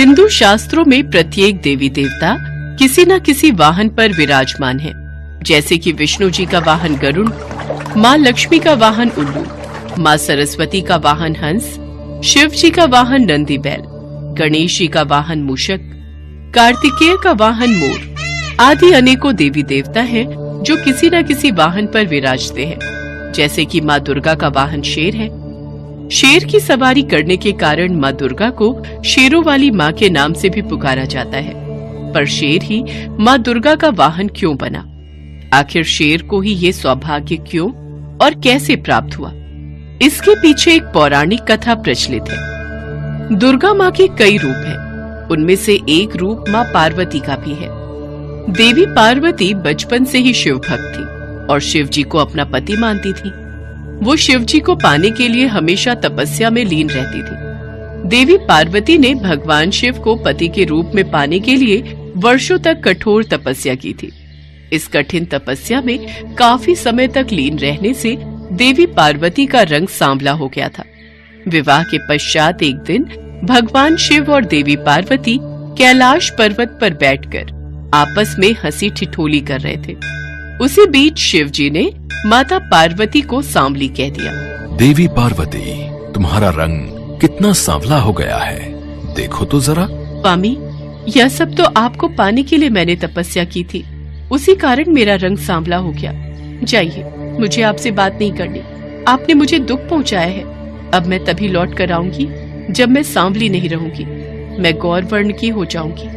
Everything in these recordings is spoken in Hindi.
हिंदू शास्त्रों में प्रत्येक देवी देवता किसी न किसी वाहन पर विराजमान है, जैसे कि विष्णु जी का वाहन गरुड़, माँ लक्ष्मी का वाहन उल्लू, माँ सरस्वती का वाहन हंस, शिव जी का वाहन नंदी बैल, गणेश जी का वाहन मूषक, कार्तिकेय का वाहन मोर आदि अनेकों देवी देवता हैं जो किसी न किसी वाहन पर विराजते हैं। जैसे कि माँ दुर्गा का वाहन शेर है। शेर की सवारी करने के कारण माँ दुर्गा को शेरों वाली माँ के नाम से भी पुकारा जाता है। पर शेर ही माँ दुर्गा का वाहन क्यों बना? आखिर शेर को ही ये सौभाग्य क्यों और कैसे प्राप्त हुआ? इसके पीछे एक पौराणिक कथा प्रचलित है। दुर्गा माँ के कई रूप हैं, उनमें से एक रूप माँ पार्वती का भी है। देवी पार्वती बचपन से ही शिव भक्त थी और शिव जी को अपना पति मानती थी। वो शिव जी को पाने के लिए हमेशा तपस्या में लीन रहती थी। देवी पार्वती ने भगवान शिव को पति के रूप में पाने के लिए वर्षों तक कठोर तपस्या की थी। इस कठिन तपस्या में काफी समय तक लीन रहने से देवी पार्वती का रंग सांवला हो गया था। विवाह के पश्चात एक दिन भगवान शिव और देवी पार्वती कैलाश पर्वत पर बैठकर आपस में हंसी ठिठोली कर रहे थे। उसी बीच शिव जी ने माता पार्वती को सांवली कह दिया। देवी पार्वती, तुम्हारा रंग कितना सांवला हो गया है, देखो तो जरा। स्वामी, यह सब तो आपको पाने के लिए मैंने तपस्या की थी, उसी कारण मेरा रंग सांवला हो गया। जाइए, मुझे आपसे बात नहीं करनी। आपने मुझे दुख पहुंचाया है। अब मैं तभी लौट कर आऊंगी जब मैं सांवली नहीं रहूंगी। मैं गौर वर्ण की हो जाऊंगी।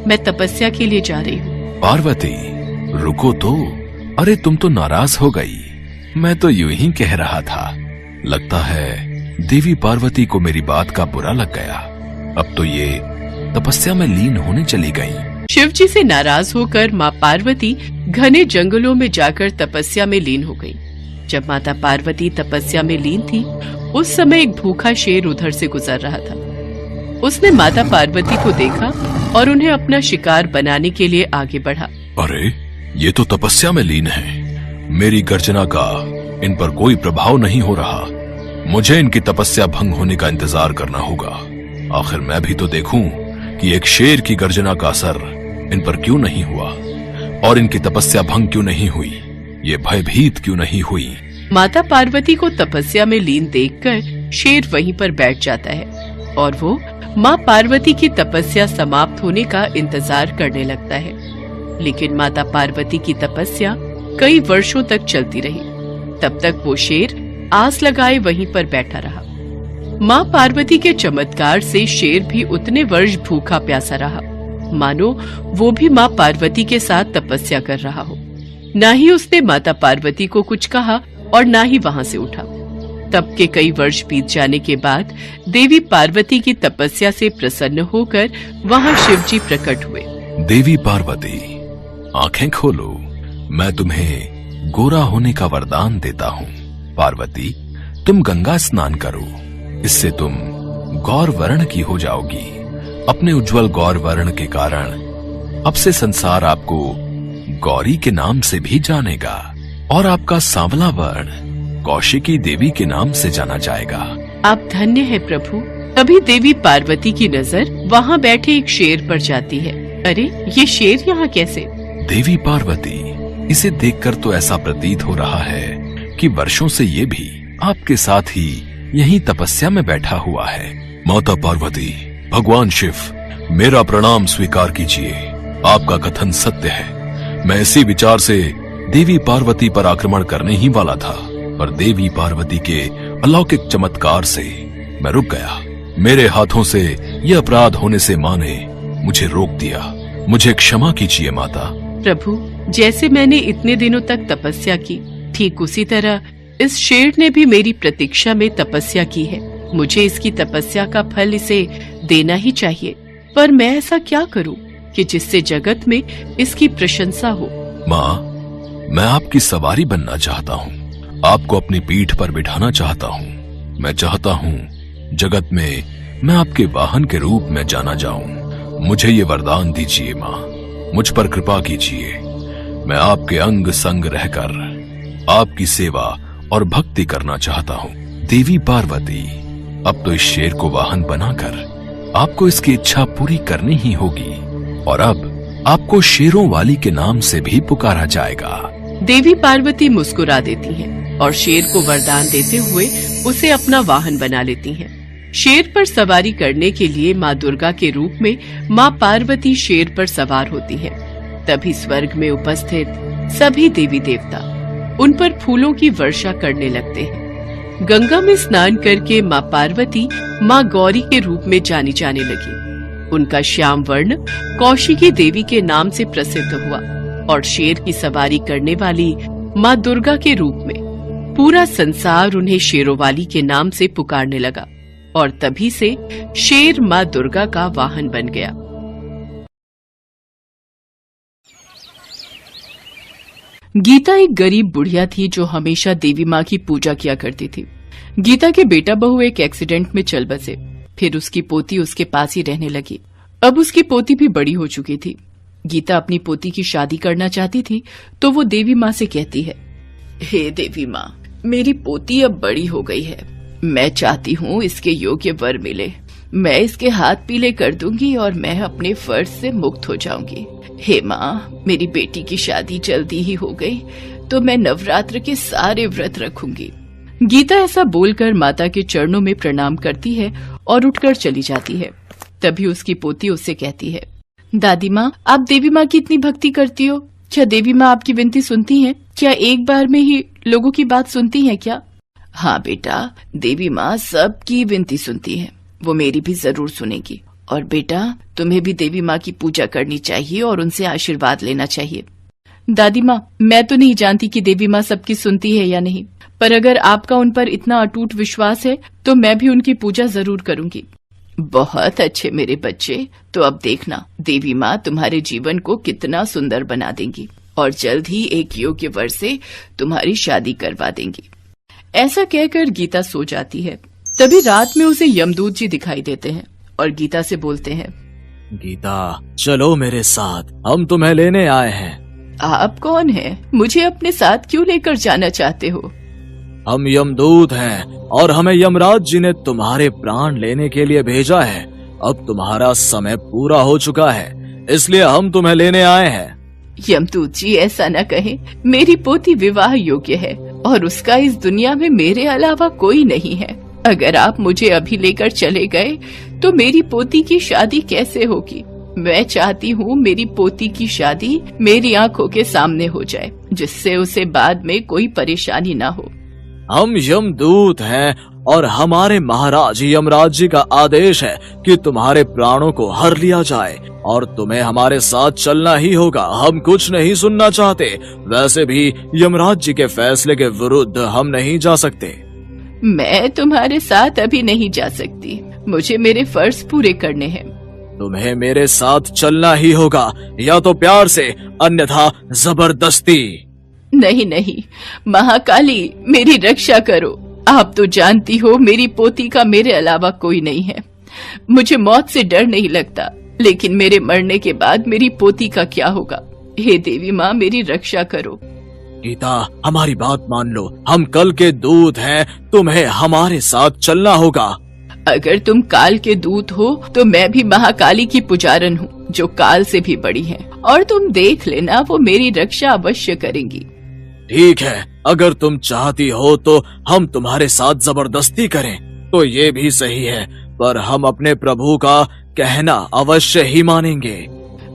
मैं तपस्या के लिए जा रही हूँ। पार्वती, रुको तो। अरे तुम तो नाराज हो गई। मैं तो यूं ही कह रहा था। लगता है देवी पार्वती को मेरी बात का बुरा लग गया। अब तो ये तपस्या में लीन होने चली गई। शिव जी से नाराज होकर माँ पार्वती घने जंगलों में जाकर तपस्या में लीन हो गई। जब माता पार्वती तपस्या में लीन थी, उस समय एक भूखा शेर उधर से गुजर रहा था। उसने माता पार्वती को देखा और उन्हें अपना शिकार बनाने के लिए आगे बढ़ा। अरे, ये तो तपस्या में लीन है। मेरी गर्जना का इन पर कोई प्रभाव नहीं हो रहा। मुझे इनकी तपस्या भंग होने का इंतजार करना होगा। आखिर मैं भी तो देखूं कि एक शेर की गर्जना का असर इन पर क्यों नहीं हुआ और इनकी तपस्या भंग क्यों नहीं हुई, ये भयभीत क्यों नहीं हुई। माता पार्वती को तपस्या में लीन देखकर शेर वहीं पर बैठ जाता है और वो माँ पार्वती की तपस्या समाप्त होने का इंतजार करने लगता है। लेकिन माता पार्वती की तपस्या कई वर्षों तक चलती रही। तब तक वो शेर आस लगाए वहीं पर बैठा रहा। माँ पार्वती के चमत्कार से शेर भी उतने वर्ष भूखा प्यासा रहा, मानो वो भी माँ पार्वती के साथ तपस्या कर रहा हो। ना ही उसने माता पार्वती को कुछ कहा और ना ही वहां से उठा। तब के कई वर्ष बीत जाने के बाद देवी पार्वती की तपस्या से प्रसन्न होकर वहां शिव जी प्रकट हुए। देवी पार्वती, आंखें खोलो। मैं तुम्हें गोरा होने का वरदान देता हूँ। पार्वती, तुम गंगा स्नान करो, इससे तुम गौर वर्ण की हो जाओगी। अपने उज्जवल गौर वर्ण के कारण अब से संसार आपको गौरी के नाम से भी जानेगा और आपका सांवला वर्ण कौशिकी देवी के नाम से जाना जाएगा। आप धन्य है प्रभु। तभी देवी पार्वती की नजर वहाँ बैठे एक शेर पर जाती है। अरे, ये शेर यहाँ कैसे? देवी पार्वती, इसे देखकर तो ऐसा प्रतीत हो रहा है कि वर्षों से ये भी आपके साथ ही यहीं तपस्या में बैठा हुआ है। माता पार्वती, भगवान शिव, मेरा प्रणाम स्वीकार कीजिए। आपका कथन सत्य है। मैं इसी विचार से देवी पार्वती पर आक्रमण करने ही वाला था, पर देवी पार्वती के अलौकिक चमत्कार से मैं रुक गया। मेरे हाथों से यह अपराध होने से माँ ने मुझे रोक दिया। मुझे क्षमा कीजिए माता। प्रभु, जैसे मैंने इतने दिनों तक तपस्या की, ठीक उसी तरह इस शेर ने भी मेरी प्रतीक्षा में तपस्या की है। मुझे इसकी तपस्या का फल इसे देना ही चाहिए। पर मैं ऐसा क्या करूं कि जिससे जगत में इसकी प्रशंसा हो? माँ, मैं आपकी सवारी बनना चाहता हूँ। आपको अपनी पीठ पर बिठाना चाहता हूँ। मैं चाहता हूँ जगत में मैं आपके वाहन के रूप में जाना जाऊं। मुझे ये वरदान दीजिए माँ, मुझ पर कृपा कीजिए। मैं आपके अंग संग रहकर आपकी सेवा और भक्ति करना चाहता हूँ। देवी पार्वती, अब तो इस शेर को वाहन बनाकर आपको इसकी इच्छा पूरी करनी ही होगी और अब आपको शेरों वाली के नाम से भी पुकारा जाएगा। देवी पार्वती मुस्कुरा देती हैं और शेर को वरदान देते हुए उसे अपना वाहन बना लेती हैं। शेर पर सवारी करने के लिए माँ दुर्गा के रूप में माँ पार्वती शेर पर सवार होती हैं। तभी स्वर्ग में उपस्थित सभी देवी देवता उन पर फूलों की वर्षा करने लगते हैं। गंगा में स्नान करके माँ पार्वती माँ गौरी के रूप में जानी जाने लगी। उनका श्याम वर्ण कौशिकी देवी के नाम से प्रसिद्ध हुआ और शेर की सवारी करने वाली माँ दुर्गा के रूप में पूरा संसार उन्हें शेरोवाली के नाम से पुकारने लगा और तभी से शेर माँ दुर्गा का वाहन बन गया। गीता एक गरीब बुढ़िया थी जो हमेशा देवी माँ की पूजा किया करती थी। गीता के बेटा बहू एक एक्सीडेंट में चल बसे, फिर उसकी पोती उसके पास ही रहने लगी। अब उसकी पोती भी बड़ी हो चुकी थी। गीता अपनी पोती की शादी करना चाहती थी तो वो देवी माँ से कहती है, हे देवी माँ, मेरी पोती अब बड़ी हो गई है, मैं चाहती हूँ इसके योग्य वर मिले। मैं इसके हाथ पीले कर दूंगी और मैं अपने फर्ज से मुक्त हो जाऊंगी। हे माँ, मेरी बेटी की शादी जल्दी ही हो गई तो मैं नवरात्र के सारे व्रत रखूंगी। गीता ऐसा बोलकर माता के चरणों में प्रणाम करती है और उठकर चली जाती है। तभी उसकी पोती उससे कहती है, दादी माँ, आप देवी माँ की इतनी भक्ति करती हो, क्या देवी माँ आपकी विनती सुनती हैं? क्या एक बार में ही लोगों की बात सुनती हैं क्या? हाँ बेटा, देवी माँ सबकी विनती सुनती है, वो मेरी भी जरूर सुनेगी। और बेटा, तुम्हें भी देवी माँ की पूजा करनी चाहिए और उनसे आशीर्वाद लेना चाहिए। दादी माँ, मैं तो नहीं जानती कि देवी माँ सबकी सुनती है या नहीं, पर अगर आपका उन पर इतना अटूट विश्वास है तो मैं भी उनकी पूजा जरूर करूंगी। बहुत अच्छे मेरे बच्चे, तो अब देखना देवी माँ तुम्हारे जीवन को कितना सुंदर बना देंगी और जल्द ही एक योग्य वर से तुम्हारी शादी करवा देंगी। ऐसा कहकर गीता सो जाती है। तभी रात में उसे यमदूत जी दिखाई देते हैं और गीता से बोलते हैं, गीता, चलो मेरे साथ, हम तुम्हें लेने आए हैं। आप कौन हैं? मुझे अपने साथ क्यों लेकर जाना चाहते हो? हम यमदूत हैं और हमें यमराज जी ने तुम्हारे प्राण लेने के लिए भेजा है। अब तुम्हारा समय पूरा हो चुका है, इसलिए हम तुम्हें लेने आए हैं। यमदूत जी, ऐसा न कहें, मेरी पोती विवाह योग्य है और उसका इस दुनिया में मेरे अलावा कोई नहीं है। अगर आप मुझे अभी लेकर चले गए तो मेरी पोती की शादी कैसे होगी? मैं चाहती हूँ मेरी पोती की शादी मेरी आंखों के सामने हो जाए, जिससे उसे बाद में कोई परेशानी ना हो। हम यमदूत हैं और हमारे महाराज यमराज जी का आदेश है कि तुम्हारे प्राणों को हर लिया जाए और तुम्हें हमारे साथ चलना ही होगा। हम कुछ नहीं सुनना चाहते। वैसे भी यमराज जी के फैसले के विरुद्ध हम नहीं जा सकते। मैं तुम्हारे साथ अभी नहीं जा सकती, मुझे मेरे फर्ज पूरे करने हैं। तुम्हें मेरे साथ चलना ही होगा, या तो प्यार से, अन्यथा जबरदस्ती। नहीं नहीं, महाकाली, मेरी रक्षा करो। आप तो जानती हो मेरी पोती का मेरे अलावा कोई नहीं है। मुझे मौत से डर नहीं लगता, लेकिन मेरे मरने के बाद मेरी पोती का क्या होगा? हे देवी माँ, मेरी रक्षा करो। गीता, हमारी बात मान लो, हम कल के दूत हैं, तुम्हें हमारे साथ चलना होगा। अगर तुम काल के दूत हो तो मैं भी महाकाली की पुजारन हूँ, जो काल से भी बड़ी है, और तुम देख लेना वो मेरी रक्षा अवश्य करेंगी। ठीक है, अगर तुम चाहती हो तो हम तुम्हारे साथ जबरदस्ती करें तो ये भी सही है, पर हम अपने प्रभु का कहना अवश्य ही मानेंगे।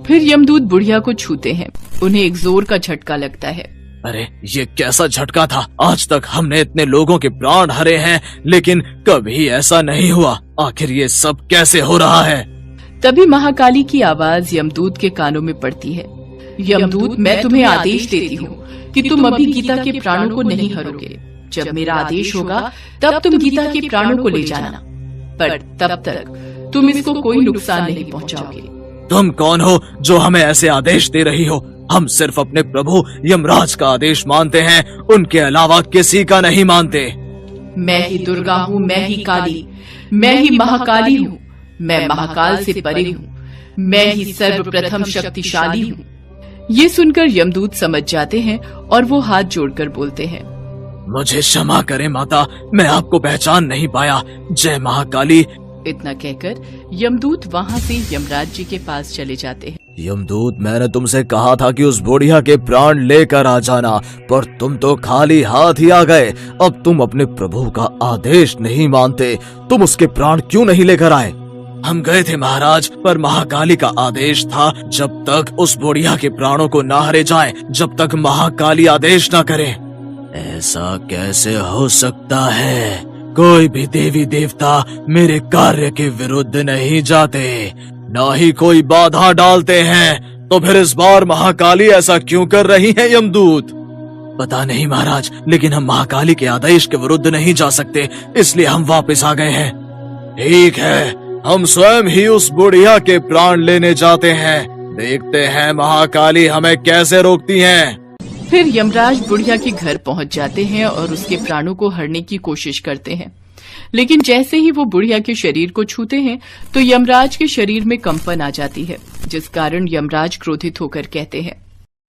फिर यमदूत बुढ़िया को छूते हैं। उन्हें एक जोर का झटका लगता है। अरे, ये कैसा झटका था? आज तक हमने इतने लोगों के प्राण हरे हैं, लेकिन कभी ऐसा नहीं हुआ। आखिर ये सब कैसे हो रहा है? तभी महाकाली की आवाज यमदूत के कानों में पड़ती है। यमदूत, मैं तुम्हें आदेश देती हूँ कि तुम अभी गीता के प्राणों को नहीं हरोगे। जब मेरा आदेश होगा तब तुम गीता के प्राणों को ले जाना, पर तब तक तुम इसको कोई नुकसान नहीं पहुँचाओगे। तुम कौन हो जो हमें ऐसे आदेश दे रही हो? हम सिर्फ अपने प्रभु यमराज का आदेश मानते हैं, उनके अलावा किसी का नहीं मानते। मैं ही दुर्गा हूँ, मैं ही काली, मैं ही महाकाली हूँ, मैं महाकाल से परे हूँ, मैं ही सर्वप्रथम शक्तिशाली हूँ। ये सुनकर यमदूत समझ जाते हैं और वो हाथ जोड़कर बोलते हैं, मुझे क्षमा करें माता, मैं आपको पहचान नहीं पाया। जय महाकाली, इतना कहकर यमदूत वहां से यमराज जी के पास चले जाते हैं। यमदूत, मैंने तुमसे कहा था कि उस बुढ़िया के प्राण लेकर आ जाना, पर तुम तो खाली हाथ ही आ गए। अब तुम अपने प्रभु का आदेश नहीं मानते, तुम उसके प्राण क्यों नहीं लेकर आए? हम गए थे महाराज, पर महाकाली का आदेश था जब तक उस बुढ़िया के प्राणों को न हरे जाए, जब तक महाकाली आदेश न करे। ऐसा कैसे हो सकता है? कोई भी देवी देवता मेरे कार्य के विरुद्ध नहीं जाते, न ही कोई बाधा डालते हैं। तो फिर इस बार महाकाली ऐसा क्यों कर रही है यमदूत? पता नहीं महाराज, लेकिन हम महाकाली के आदेश के विरुद्ध नहीं जा सकते, इसलिए हम वापस आ गए हैं। ठीक है, हम स्वयं ही उस बुढ़िया के प्राण लेने जाते हैं, देखते हैं महाकाली हमें कैसे रोकती हैं। फिर यमराज बुढ़िया के घर पहुंच जाते हैं और उसके प्राणों को हरने की कोशिश करते हैं, लेकिन जैसे ही वो बुढ़िया के शरीर को छूते हैं तो यमराज के शरीर में कंपन आ जाती है, जिस कारण यमराज क्रोधित होकर कहते हैं,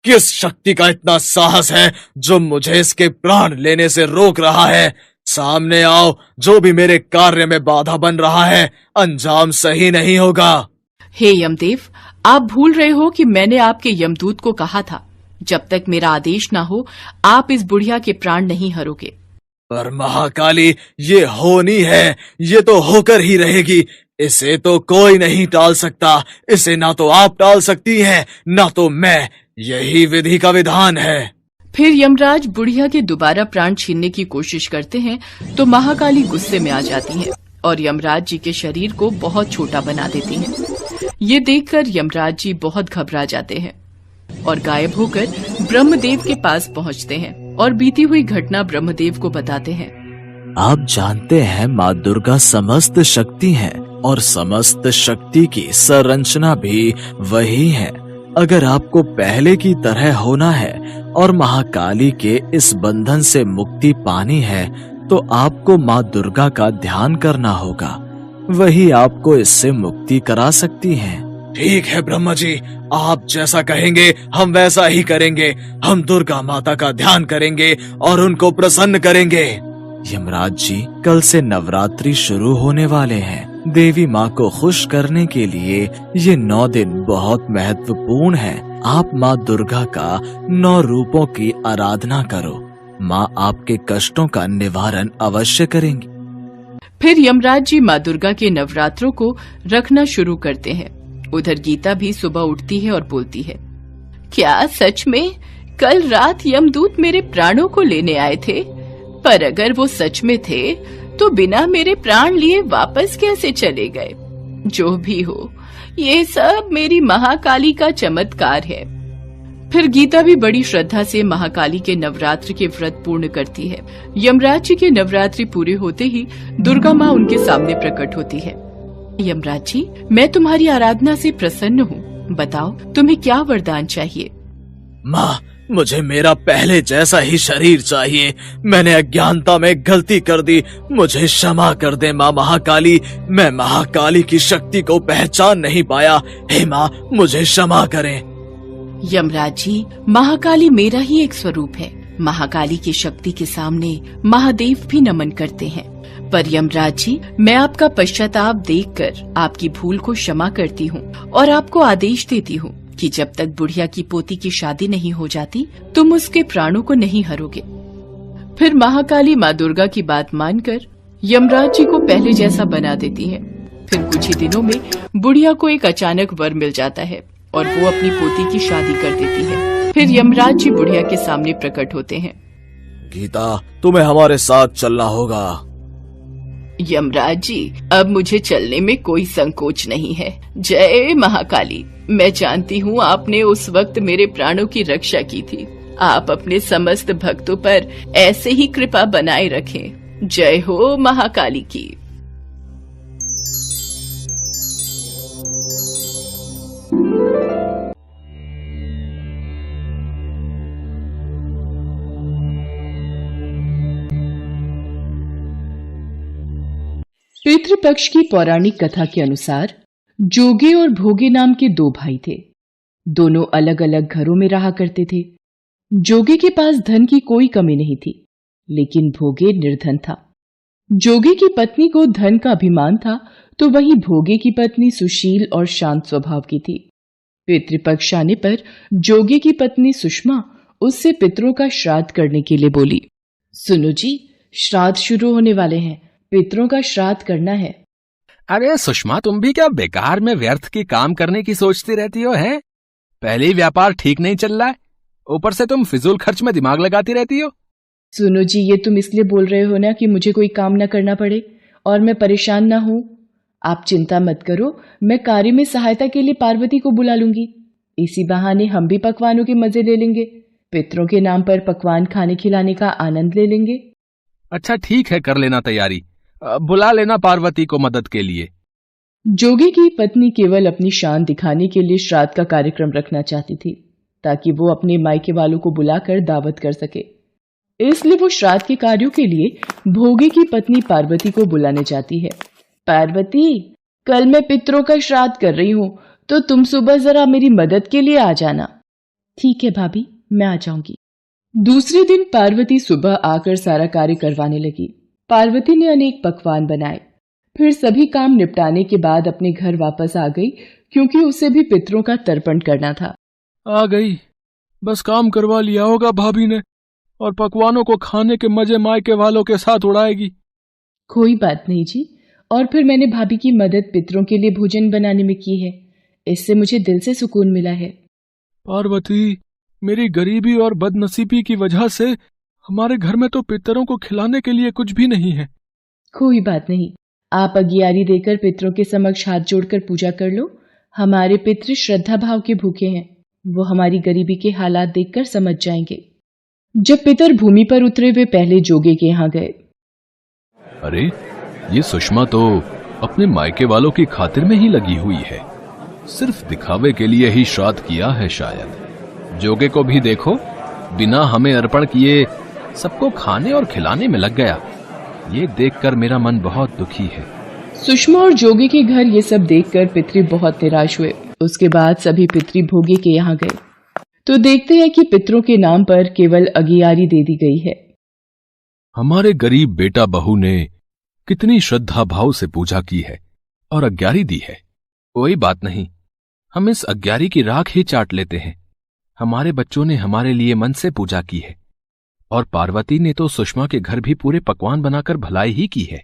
किस शक्ति का इतना साहस है जो मुझे इसके प्राण लेने से रोक रहा है? सामने आओ, जो भी मेरे कार्य में बाधा बन रहा है अंजाम सही नहीं होगा। हे यमदेव, आप भूल रहे हो कि मैंने आपके यमदूत को कहा था, जब तक मेरा आदेश ना हो आप इस बुढ़िया के प्राण नहीं हरोगे। पर महाकाली, ये होनी है, ये तो होकर ही रहेगी, इसे तो कोई नहीं टाल सकता। इसे ना तो आप टाल सकती हैं, ना तो मैं, यही विधि का विधान है। फिर यमराज बुढ़िया के दोबारा प्राण छीनने की कोशिश करते हैं तो महाकाली गुस्से में आ जाती हैं और यमराज जी के शरीर को बहुत छोटा बना देती हैं। ये देखकर यमराज जी बहुत घबरा जाते हैं और गायब होकर ब्रह्मदेव के पास पहुंचते हैं और बीती हुई घटना ब्रह्मदेव को बताते हैं। आप जानते हैं माँ दुर्गा समस्त शक्ति है और समस्त शक्ति की संरचना भी वही है। अगर आपको पहले की तरह होना है और महाकाली के इस बंधन से मुक्ति पानी है तो आपको माँ दुर्गा का ध्यान करना होगा, वही आपको इससे मुक्ति करा सकती हैं। ठीक है ब्रह्मा जी, आप जैसा कहेंगे हम वैसा ही करेंगे। हम दुर्गा माता का ध्यान करेंगे और उनको प्रसन्न करेंगे। यमराज जी, कल से नवरात्रि शुरू होने वाले हैं। देवी माँ को खुश करने के लिए ये 9 दिन बहुत महत्वपूर्ण है। आप माँ दुर्गा का 9 रूपों की आराधना करो, माँ आपके कष्टों का निवारण अवश्य करेंगी। फिर यमराज जी माँ दुर्गा के नवरात्रों को रखना शुरू करते हैं। उधर गीता भी सुबह उठती है और बोलती है, क्या सच में कल रात यमदूत मेरे प्राणों को लेने आए थे? पर अगर वो सच में थे तो बिना मेरे प्राण लिए वापस कैसे चले गए? जो भी हो, ये सब मेरी महाकाली का चमत्कार है। फिर गीता भी बड़ी श्रद्धा से महाकाली के नवरात्र के व्रत पूर्ण करती है। यमराज जी के नवरात्रि पूरे होते ही दुर्गा माँ उनके सामने प्रकट होती है। यमराज जी, मैं तुम्हारी आराधना से प्रसन्न हूँ, बताओ तुम्हें क्या वरदान चाहिए? माँ, मुझे मेरा पहले जैसा ही शरीर चाहिए। मैंने अज्ञानता में गलती कर दी, मुझे क्षमा कर दे माँ महाकाली। मैं महाकाली की शक्ति को पहचान नहीं पाया, हे माँ मुझे क्षमा करें। यमराज जी, महाकाली मेरा ही एक स्वरूप है। महाकाली की शक्ति के सामने महादेव भी नमन करते हैं। पर यमराज जी, मैं आपका पश्चाताप देखकर आपकी भूल को क्षमा करती हूँ और आपको आदेश देती हूँ कि जब तक बुढ़िया की पोती की शादी नहीं हो जाती तुम उसके प्राणों को नहीं हरोगे। फिर महाकाली माँ दुर्गा की बात मानकर यमराज जी को पहले जैसा बना देती है। फिर कुछ ही दिनों में बुढ़िया को एक अचानक वर मिल जाता है और वो अपनी पोती की शादी कर देती है। फिर यमराज जी बुढ़िया के सामने प्रकट होते हैं। गीता, तुम्हें हमारे साथ चलना होगा। यमराज जी, अब मुझे चलने में कोई संकोच नहीं है। जय महाकाली, मैं जानती हूँ आपने उस वक्त मेरे प्राणों की रक्षा की थी। आप अपने समस्त भक्तों पर ऐसे ही कृपा बनाए रखें। जय हो महाकाली की। पितृपक्ष की पौराणिक कथा के अनुसार जोगे और भोगे नाम के 2 भाई थे। दोनों अलग अलग घरों में रहा करते थे। जोगे के पास धन की कोई कमी नहीं थी, लेकिन भोगे निर्धन था। जोगे की पत्नी को धन का अभिमान था, तो वहीं भोगे की पत्नी सुशील और शांत स्वभाव की थी। पितृपक्ष आने पर जोगे की पत्नी सुषमा उससे पितरों का श्राद्ध करने के लिए बोली। सुनो जी, श्राद्ध शुरू होने वाले हैं, पितरों का श्राद्ध करना है। अरे सुषमा, तुम भी क्या बेकार में व्यर्थ की काम करने की सोचती रहती हो? हैं? पहले ही व्यापार ठीक नहीं चल रहा है, ऊपर से तुम फिजूल खर्च में दिमाग लगाती रहती हो। सुनो जी, ये तुम इसलिए बोल रहे हो ना कि मुझे कोई काम ना करना पड़े और मैं परेशान ना हूं। आप चिंता मत करो, मैं कार्य में सहायता के लिए पार्वती को बुला लूंगी। इसी बहाने हम भी पकवानों के मजे ले लेंगे, पितरों के नाम पर पकवान खाने खिलाने का आनंद ले लेंगे। अच्छा ठीक है, कर लेना तैयारी, बुला लेना पार्वती को मदद के लिए। जोगी की पत्नी केवल अपनी शान दिखाने के लिए श्राद्ध का कार्यक्रम रखना चाहती थी, ताकि वो अपने मायके वालों को बुलाकर दावत कर सके। इसलिए वो श्राद्ध के कार्यों के लिए भोगे की पत्नी पार्वती को बुलाने जाती है। पार्वती, कल मैं पितरों का श्राद्ध कर रही हूँ, तो तुम सुबह जरा मेरी मदद के लिए आ जाना। ठीक है भाभी, मैं आ जाऊंगी। दूसरे दिन पार्वती सुबह आकर सारा कार्य करवाने लगी। पार्वती ने अनेक पकवान बनाए, फिर सभी काम निपटाने के बाद अपने घर वापस आ गई, क्योंकि उसे भी पितरों का तर्पण करना था। आ गई, बस काम करवा लिया होगा भाभी ने, और पकवानों को खाने के मजे मायके वालों के साथ उड़ाएगी। कोई बात नहीं जी, और फिर मैंने भाभी की मदद पितरों के लिए भोजन बनाने में की है, इससे मुझे दिल से सुकून मिला है। पार्वती, मेरी गरीबी और बदनसीबी की वजह से हमारे घर में तो पितरों को खिलाने के लिए कुछ भी नहीं है। कोई बात नहीं, आप अगियारी देकर पितरों के समक्ष हाथ जोड़कर पूजा कर लो। हमारे पितृ श्रद्धा भाव के भूखे हैं, वो हमारी गरीबी के हालात देखकर समझ जाएंगे। जब पितर भूमि पर उतरे वे पहले जोगे के यहाँ गए। अरे, ये सुषमा तो अपने मायके वालों की खातिर में ही लगी हुई है, सिर्फ दिखावे के लिए ही श्राद्ध किया है शायद। जोगे को भी देखो, बिना हमें अर्पण किए सबको खाने और खिलाने में लग गया। ये देखकर मेरा मन बहुत दुखी है। सुषमा और जोगे के घर ये सब देखकर पितरी बहुत निराश हुए। उसके बाद सभी पितरी भोगे के यहाँ गए, तो देखते हैं कि पितरों के नाम पर केवल अगियारी दे दी गई है। हमारे गरीब बेटा बहू ने कितनी श्रद्धा भाव से पूजा की है और अग्यारी दी है। कोई बात नहीं, हम इस अग्यारी की राख ही चाट लेते हैं। हमारे बच्चों ने हमारे लिए मन से पूजा की है, और पार्वती ने तो सुषमा के घर भी पूरे पकवान बनाकर भलाई ही की है।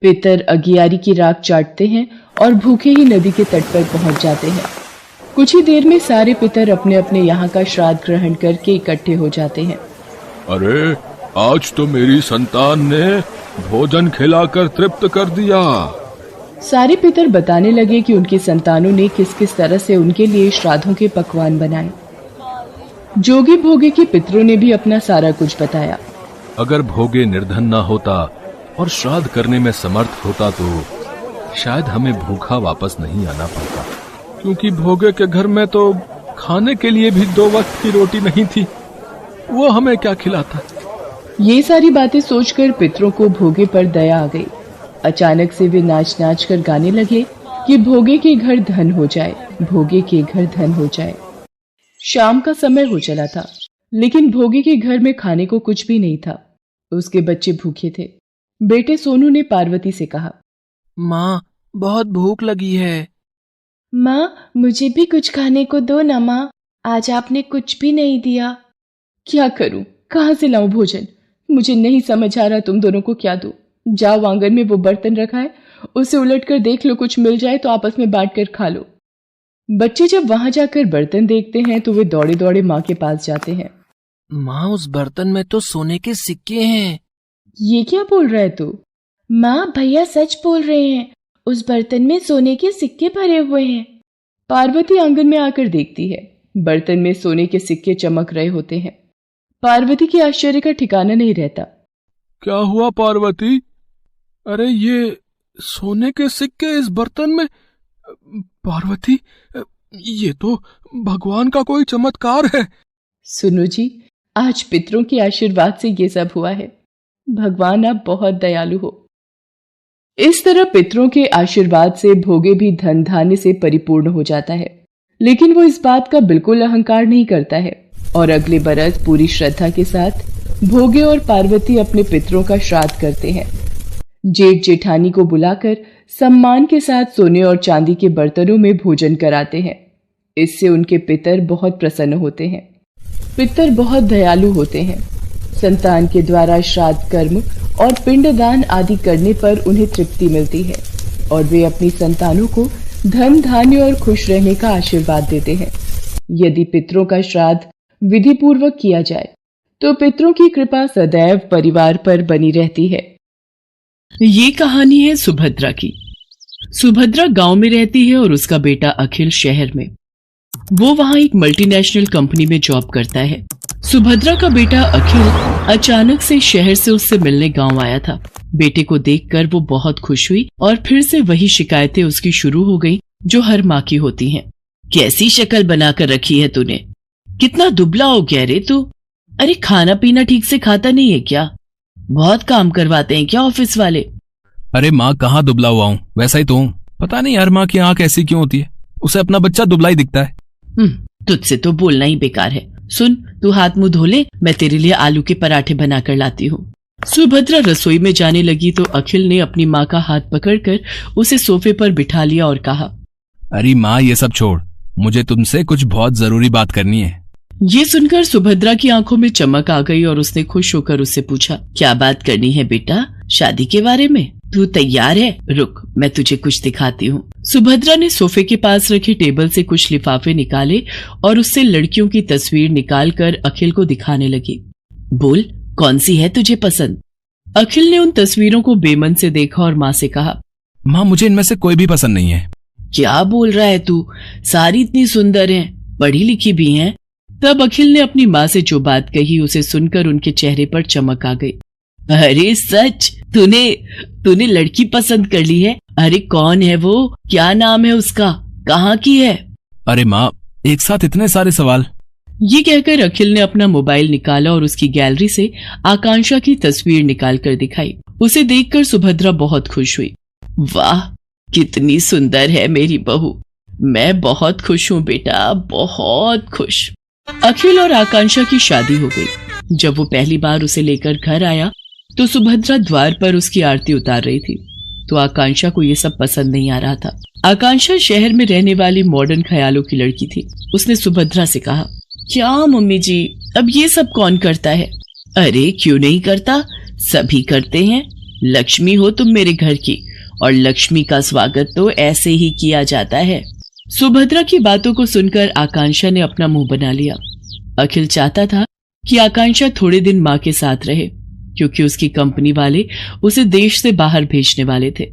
पितर अगियारी की राख चाटते हैं और भूखे ही नदी के तट पर पहुंच जाते हैं। कुछ ही देर में सारे पितर अपने अपने यहाँ का श्राद्ध ग्रहण करके इकट्ठे हो जाते हैं। अरे, आज तो मेरी संतान ने भोजन खिलाकर तृप्त कर दिया। सारे पितर बताने लगे कि उनकी संतानों ने किस किस तरह से उनके लिए श्राद्धों के पकवान बनाए। जोगी भोगे के पितरों ने भी अपना सारा कुछ बताया। अगर भोगे निर्धन ना होता और श्राद्ध करने में समर्थ होता तो शायद हमें भूखा वापस नहीं आना पड़ता, क्योंकि भोगे के घर में तो खाने के लिए भी 2 वक्त की रोटी नहीं थी, वो हमें क्या खिलाता। ये सारी बातें सोचकर पितरों को भोगे पर दया आ गई। अचानक से वे नाच नाच कर गाने लगे कि भोगे के घर धन हो जाए, भोगे के घर धन हो जाए। शाम का समय हो चला था, लेकिन भोगे के घर में खाने को कुछ भी नहीं था। उसके बच्चे भूखे थे। बेटे सोनू ने पार्वती से कहा, माँ, बहुत भूख लगी है। माँ, मुझे भी कुछ खाने को दो ना माँ, आज आपने कुछ भी नहीं दिया। क्या करूं, कहाँ से लाऊं भोजन, मुझे नहीं समझ आ रहा तुम दोनों को क्या दूं। जाओ, आंगन में वो बर्तन रखा है, उसे उलटकर देख लो, कुछ मिल जाए तो आपस में बांट कर खा लो। बच्चे जब वहां जाकर बर्तन देखते हैं तो वे दौड़े दौड़े माँ के पास जाते हैं। माँ, उस बर्तन में तो सोने के सिक्के हैं। ये क्या बोल रहा है तू? माँ, भैया सच बोल रहे हैं, उस बर्तन में सोने के सिक्के भरे हुए हैं। पार्वती आंगन में आकर देखती है, बर्तन में सोने के सिक्के चमक रहे होते हैं। पार्वती के आश्चर्य का ठिकाना नहीं रहता। क्या हुआ पार्वती? अरे, ये सोने के सिक्के इस बर्तन में? पार्वती, ये तो भगवान का कोई चमत्कार है। सुनो जी, आज पितरों के आशीर्वाद से ये सब हुआ है। भगवान आप बहुत दयालु हो। इस तरह पितरों के आशीर्वाद से भोगे भी धन धान्य से परिपूर्ण हो जाता है, लेकिन वो इस बात का बिल्कुल अहंकार नहीं करता है और अगले बरस पूरी श्रद्धा के साथ भोगे और पार्वती अपने पितरों का श्राद्ध करते हैं। जेठ जेठानी को बुलाकर सम्मान के साथ सोने और चांदी के बर्तनों में भोजन कराते हैं। इससे उनके पितर बहुत प्रसन्न होते हैं। पितर बहुत दयालु होते हैं। संतान के द्वारा श्राद्ध कर्म और पिंडदान आदि करने पर उन्हें तृप्ति मिलती है और वे अपनी संतानों को धन धान्य और खुश रहने का आशीर्वाद देते हैं। यदि पितरों का श्राद्ध विधि पूर्वक किया जाए तो पितरों की कृपा सदैव परिवार पर बनी रहती है। ये कहानी है सुभद्रा की। सुभद्रा गांव में रहती है और उसका बेटा अखिल शहर में। वो वहां एक मल्टीनेशनल कंपनी में जॉब करता है। सुभद्रा का बेटा अखिल अचानक से शहर से उससे मिलने गांव आया था। बेटे को देखकर वो बहुत खुश हुई और फिर से वही शिकायतें उसकी शुरू हो गई जो हर माँ की होती हैं। कैसी शक्ल बनाकर रखी है तूने, कितना दुबला हो गया रे तू। अरे खाना पीना ठीक से खाता नहीं है क्या? बहुत काम करवाते हैं क्या ऑफिस वाले? अरे माँ कहाँ दुबला हुआ हूँ, वैसा ही तो हूँ। पता नहीं यार माँ की आंख ऐसी क्यों होती है, उसे अपना बच्चा दुबला ही दिखता है। तुझसे तो बोलना ही बेकार है। सुन, तू हाथ मुंह धो ले, मैं तेरे लिए आलू के पराठे बनाकर लाती हूँ। सुभद्रा रसोई में जाने लगी तो अखिल ने अपनी माँ का हाथ पकड़कर उसे सोफे पर बिठा लिया और कहा, अरे माँ ये सब छोड़, मुझे तुमसे कुछ बहुत जरूरी बात करनी है। ये सुनकर सुभद्रा की आंखों में चमक आ गई और उसने खुश होकर उससे पूछा, क्या बात करनी है बेटा? शादी के बारे में? तू तैयार है? रुक, मैं तुझे कुछ दिखाती हूँ। सुभद्रा ने सोफे के पास रखे टेबल से कुछ लिफाफे निकाले और उससे लड़कियों की तस्वीर निकालकर अखिल को दिखाने लगी। बोल, कौन सी है तुझे पसंद? अखिल ने उन तस्वीरों को बेमन से देखा और माँ से कहा, माँ मुझे इनमें से कोई भी पसंद नहीं है। क्या बोल रहा है तू? सारी इतनी सुंदर हैं, पढ़ी लिखी भी हैं। तब अखिल ने अपनी माँ से जो बात कही उसे सुनकर उनके चेहरे पर चमक आ गई। अरे सच, तूने लड़की पसंद कर ली है? अरे कौन है वो? क्या नाम है उसका? कहाँ की है? अरे माँ एक साथ इतने सारे सवाल। ये कहकर अखिल ने अपना मोबाइल निकाला और उसकी गैलरी से आकांक्षा की तस्वीर निकाल कर दिखाई। उसे देखकर सुभद्रा बहुत खुश हुई। वाह, कितनी सुंदर है मेरी बहू। मैं बहुत खुश हूँ बेटा, बहुत खुश। अखिल और आकांक्षा की शादी हो गई। जब वो पहली बार उसे लेकर घर आया तो सुभद्रा द्वार पर उसकी आरती उतार रही थी, तो आकांक्षा को ये सब पसंद नहीं आ रहा था। आकांक्षा शहर में रहने वाली मॉडर्न ख्यालों की लड़की थी। उसने सुभद्रा से कहा, क्या मम्मी जी, अब ये सब कौन करता है? अरे क्यों नहीं करता, सभी करते हैं। लक्ष्मी हो तुम मेरे घर की, और लक्ष्मी का स्वागत तो ऐसे ही किया जाता है। सुभद्रा की बातों को सुनकर आकांक्षा ने अपना मुंह बना लिया। अखिल चाहता था कि आकांक्षा थोड़े दिन माँ के साथ रहे, क्योंकि उसकी कंपनी वाले उसे देश से बाहर भेजने वाले थे।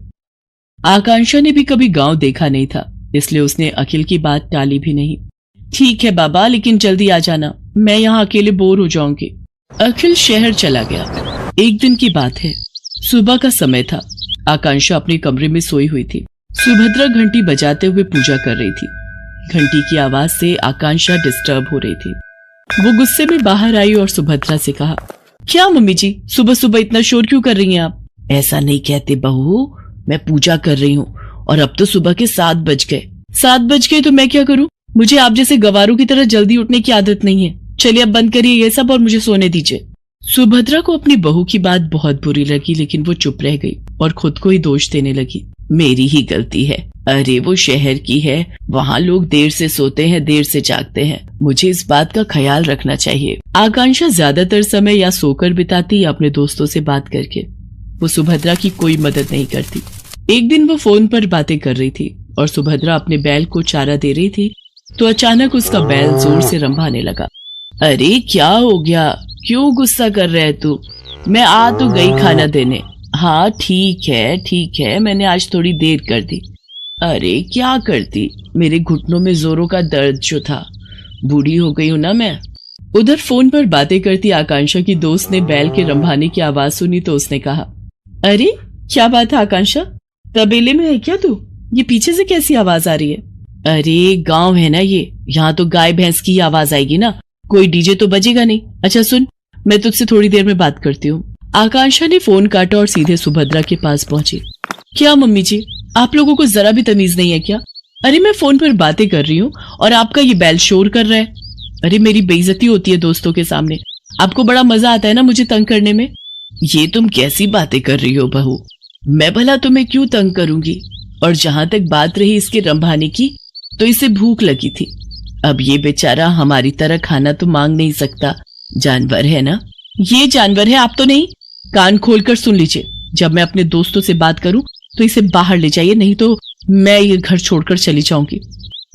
आकांक्षा ने भी कभी गांव देखा नहीं था, इसलिए उसने अखिल की बात टाली भी नहीं। ठीक है बाबा, लेकिन जल्दी आ जाना, मैं यहाँ अकेले बोर हो जाऊंगी। अखिल शहर चला गया। एक दिन की बात है, सुबह का समय था। आकांक्षा अपने कमरे में सोई हुई थी। सुभद्रा घंटी बजाते हुए पूजा कर रही थी। घंटी की आवाज से आकांक्षा डिस्टर्ब हो रही थी। वो गुस्से में बाहर आई और सुभद्रा से कहा, क्या मम्मी जी, सुबह सुबह इतना शोर क्यों कर रही हैं आप? ऐसा नहीं कहते बहू, मैं पूजा कर रही हूँ और अब तो सुबह के 7 बज गए। 7 बज गए तो मैं क्या करूँ? मुझे आप जैसे गवारों की तरह जल्दी उठने की आदत नहीं है। चलिए अब बंद करिए ये सब और मुझे सोने दीजिए। सुभद्रा को अपनी बहू की बात बहुत बुरी लगी, लेकिन वो चुप रह गई और खुद को ही दोष देने लगी। मेरी ही गलती है। अरे वो शहर की है, वहाँ लोग देर से सोते हैं, देर से जागते हैं। मुझे इस बात का ख्याल रखना चाहिए। आकांक्षा ज्यादातर समय या सोकर बिताती या अपने दोस्तों से बात करके। वो सुभद्रा की कोई मदद नहीं करती। एक दिन वो फोन पर बातें कर रही थी और सुभद्रा अपने बैल को चारा दे रही थी, तो अचानक उसका बैल जोर से रंभाने लगा। अरे क्या हो गया, क्यों गुस्सा कर रहा है तू? मैं आ तो गई खाना देने। हाँ ठीक है, मैंने आज थोड़ी देर कर दी। अरे क्या करती, मेरे घुटनों में जोरों का दर्द जो था, बूढ़ी हो गई हूं ना मैं। उधर फोन पर बातें करती आकांक्षा की दोस्त ने बैल के रंभाने की आवाज सुनी तो उसने कहा, अरे क्या बात है आकांक्षा, तबेले में है क्या तू? ये पीछे से कैसी आवाज आ रही है? अरे गांव है ना ये, यहाँ तो गाय भैंस की आवाज आएगी ना, कोई डीजे तो बजेगा नहीं। अच्छा सुन, मैं तुझसे थोड़ी देर में बात करती हूँ। आकांक्षा ने फोन काटा और सीधे सुभद्रा के पास पहुंची। क्या मम्मी जी, आप लोगों को जरा भी तमीज नहीं है क्या? अरे मैं फोन पर बातें कर रही हूँ और आपका ये बैल शोर कर रहा है। अरे मेरी बेइज्जती होती है दोस्तों के सामने, आपको बड़ा मजा आता है ना मुझे तंग करने में। ये तुम कैसी बातें कर रही हो बहू? मैं भला तुम्हें क्यों तंग करूंगी? और जहां तक बात रही इसके रंभाने की, तो इसे भूख लगी थी। अब ये बेचारा हमारी तरह खाना तो मांग नहीं सकता, जानवर है ना। ये जानवर है, आप तो नहीं। कान खोलकर सुन लीजिए, जब मैं अपने दोस्तों से बात करूं तो इसे बाहर ले जाइए, नहीं तो मैं ये घर छोड़कर चली जाऊंगी।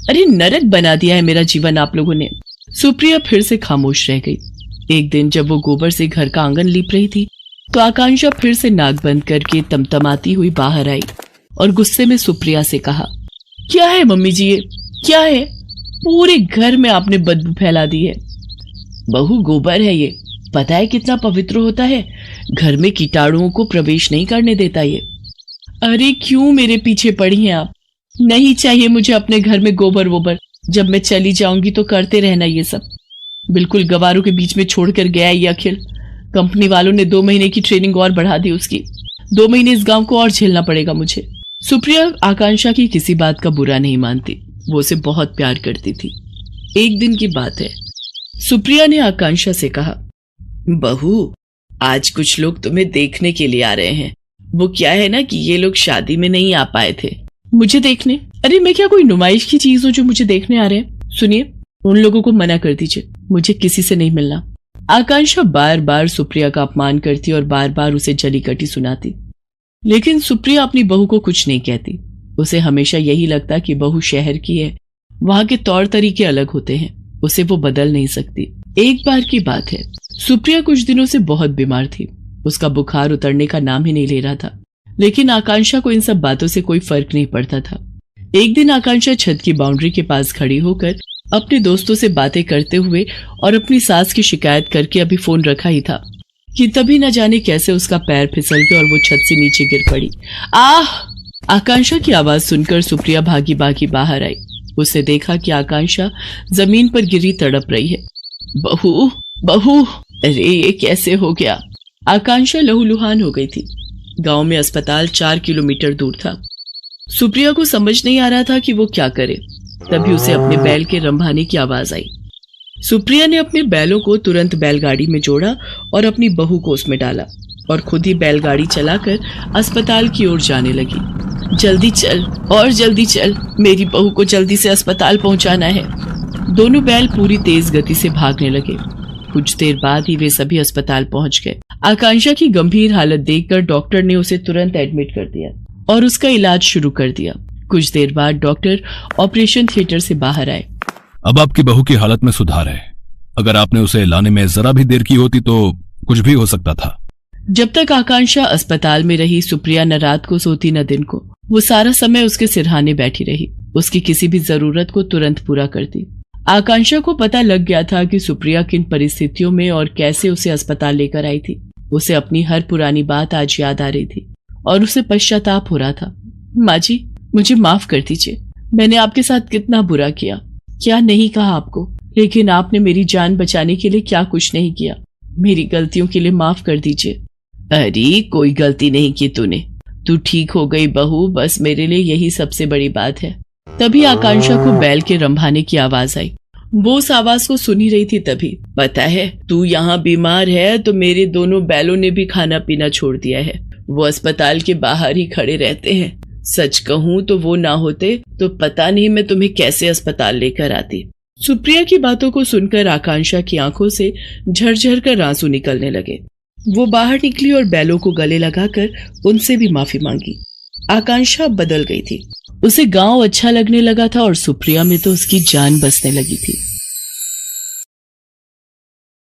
अरे नरक बना दिया है मेरा जीवन आप लोगों ने। सुप्रिया फिर से खामोश रह गई। एक दिन जब वो गोबर से घर का आंगन लीप रही थी तो आकांक्षा फिर से नाक बंद करके तमतमाती हुई बाहर आई और गुस्से में सुप्रिया से कहा, क्या है मम्मी जी, ये क्या है? पूरे घर में आपने बदबू फैला दी है। बहू, गोबर है ये, पता है कितना पवित्र होता है, घर में कीटाणुओं को प्रवेश नहीं करने देता ये। अरे क्यों मेरे पीछे पड़ी हैं आप? नहीं चाहिए मुझे अपने घर में गोबर वोबर, जब मैं चली जाऊंगी तो करते रहना ये सब। बिल्कुल गवारों के बीच में छोड़कर गया ये अखिल। कंपनी वालों ने 2 महीने की ट्रेनिंग और बढ़ा दी उसकी। 2 महीने इस गांव को और झेलना पड़ेगा मुझे। सुप्रिया आकांक्षा की किसी बात का बुरा नहीं मानती, वो उसे बहुत प्यार करती थी। एक दिन की बात है, सुप्रिया ने आकांक्षा से कहा, बहू आज कुछ लोग तुम्हें देखने के लिए आ रहे हैं। वो क्या है ना कि ये लोग शादी में नहीं आ पाए थे। मुझे देखने? अरे मैं क्या कोई नुमाइश की चीज हूँ जो मुझे देखने आ रहे हैं? सुनिए, उन लोगों को मना कर दीजिए, मुझे किसी से नहीं मिलना। आकांक्षा बार बार सुप्रिया का अपमान करती और बार बार उसे जली कटी सुनाती, लेकिन सुप्रिया अपनी बहू को कुछ नहीं कहती। उसे हमेशा यही लगता कि बहू शहर की है, वहां के तौर तरीके अलग होते हैं, उसे वो बदल नहीं सकती। एक बार की बात है, सुप्रिया कुछ दिनों से बहुत बीमार थी। उसका बुखार उतरने का नाम ही नहीं ले रहा था, लेकिन आकांक्षा को इन सब बातों से कोई फर्क नहीं पड़ता था। एक दिन आकांक्षा छत की बाउंड्री के पास खड़ी होकर अपने दोस्तों से बातें करते हुए और अपनी सास की शिकायत करके अभी फोन रखा ही था कि तभी न जाने कैसे उसका पैर फिसल गया और वो छत से नीचे गिर पड़ी। आह! आकांक्षा की आवाज सुनकर सुप्रिया भागी भागी बाहर आई। उसने देखा कि आकांक्षा जमीन पर गिरी तड़प रही है। बहू, बहू, अरे ये कैसे हो गया? आकांक्षा लहूलुहान हो गई थी। गांव में अस्पताल 4 किलोमीटर दूर था। सुप्रिया को समझ नहीं आ रहा था कि वो क्या करे। तभी उसे अपने बैल के रंभाने की आवाज आई। सुप्रिया ने अपने बैलों को तुरंत बैलगाड़ी में जोड़ा और अपनी बहू को उसमें डाला और खुद ही बैलगाड़ी चलाकर अस्पताल की ओर जाने लगी। जल्दी चल और जल्दी चल, मेरी बहू को जल्दी से अस्पताल पहुंचाना है। दोनों बैल पूरी तेज गति से भागने लगे। कुछ देर बाद ही वे सभी अस्पताल पहुंच गए। आकांक्षा की गंभीर हालत देखकर डॉक्टर ने उसे तुरंत एडमिट कर दिया और उसका इलाज शुरू कर दिया। कुछ देर बाद डॉक्टर ऑपरेशन थिएटर से बाहर आए। अब आपकी बहू की हालत में सुधार है। अगर आपने उसे लाने में जरा भी देर की होती तो कुछ भी हो सकता था। जब तक आकांक्षा अस्पताल में रही, सुप्रिया न रात को सोती न दिन को। वो सारा समय उसके सिरहाने बैठी रही, उसकी किसी भी जरूरत को तुरंत पूरा करती। आकांक्षा को पता लग गया था कि सुप्रिया किन परिस्थितियों में और कैसे उसे अस्पताल लेकर आई थी। उसे अपनी हर पुरानी बात आज याद आ रही थी और उसे पश्चाताप हो रहा था। माँ जी, मुझे माफ कर दीजिए, मैंने आपके साथ कितना बुरा किया, क्या नहीं कहा आपको, लेकिन आपने मेरी जान बचाने के लिए क्या कुछ नहीं किया। मेरी गलतियों के लिए माफ कर दीजिए। अरे कोई गलती नहीं की तूने, तू ठीक हो गई बहू, बस मेरे लिए यही सबसे बड़ी बात है। तभी आकांक्षा को बैल के रंभाने की आवाज आई। वो उस आवाज को सुनी रही थी। तभी, पता है तू यहाँ बीमार है तो मेरे दोनों बैलों ने भी खाना पीना छोड़ दिया है। वो अस्पताल के बाहर ही खड़े रहते हैं। सच कहूँ तो वो ना होते तो पता नहीं मैं तुम्हें कैसे अस्पताल लेकर आती। सुप्रिया की बातों को सुनकर आकांक्षा की आंखों से झरझर कर आंसू निकलने लगे। वो बाहर निकली और बैलों को गले लगाकर उनसे भी माफी मांगी। आकांक्षा बदल गई थी। उसे गांव अच्छा लगने लगा था और सुप्रिया में तो उसकी जान बसने लगी थी।